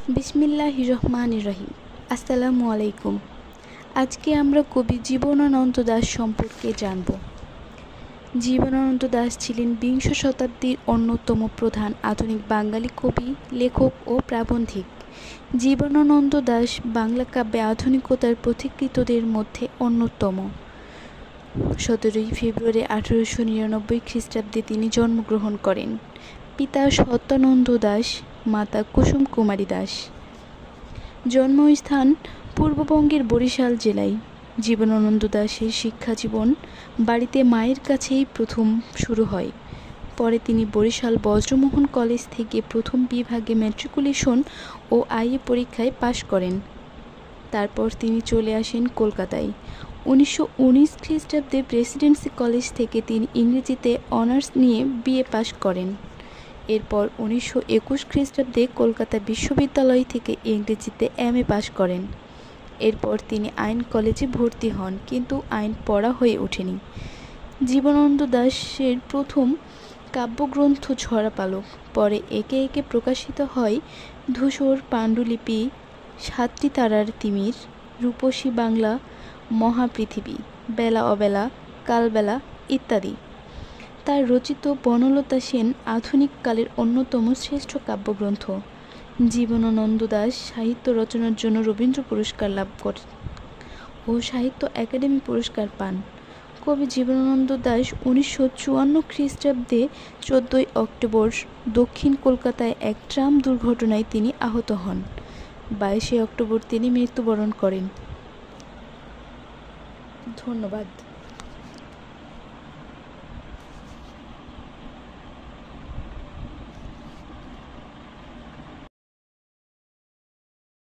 বিসমিল্লাহির রহমানির রহিম। আসসালামু আলাইকুম। আজকে আমরা কবি জীবনানন্দ দাশ সম্পর্কে জানব। জীবনানন্দ দাশ ছিলেন বিংশ শতাব্দীর অন্যতম প্রধান আধুনিক বাঙালি কবি, লেখক ও প্রাবন্ধিক। জীবনানন্দ দাশ বাংলা কাব্যে আধুনিকতার পথিকৃতদের মধ্যে অন্যতম। 17 ফেব্রুয়ারি 1899 খ্রিস্টাব্দে তিনি জন্মগ্রহণ করেন। পিতা সত্যানন্দ দাশ, মাতা কুসুম কুমারী দাস। জন্মস্থান পূর্ববঙ্গের বরিশাল জেলায়। জীবনানন্দ দাশের শিক্ষাজীবন বাড়িতে মায়ের কাছেই প্রথম শুরু হয়। পরে তিনি বরিশাল বজ্রমোহন কলেজ থেকে প্রথম বিভাগে ম্যাট্রিকুলেশন ও আইএ পরীক্ষায় পাশ করেন। তারপর তিনি চলে আসেন কলকাতায়। 1919 খ্রিস্টাব্দে প্রেসিডেন্সি কলেজ থেকে তিনি ইংরেজিতে অনার্স নিয়ে বিএ পাশ করেন। এরপর 1921 খ্রিস্টাব্দে কলকাতা বিশ্ববিদ্যালয় থেকে ইংরেজিতে এমএ পাশ করেন। এরপর তিনি আইন কলেজে ভর্তি হন, কিন্তু আইন পড়া হয়ে ওঠেনি। জীবনানন্দ দাশের প্রথম কাব্যগ্রন্থ ঝরা পালক। পরে একে একে প্রকাশিত হয় ধূসর পাণ্ডুলিপি, সাতটি তারার তিমির, রূপসী বাংলা, মহাপৃথিবী, বেলা অবেলা, কালবেলা ইত্যাদি। তার রচিত বনলতা সেন আধুনিক কালের অন্যতম শ্রেষ্ঠ কাব্যগ্রন্থ। জীবনানন্দ দাশ সাহিত্য রচনার জন্য রবীন্দ্র পুরস্কার লাভ করেন ও সাহিত্য একাডেমি পুরস্কার পান। কবি জীবনানন্দ দাশ 1954 খ্রিস্টাব্দে 14 অক্টোবর দক্ষিণ কলকাতায় এক ট্রাম দুর্ঘটনায় তিনি আহত হন। 22 অক্টোবর তিনি মৃত্যুবরণ করেন। ধন্যবাদ।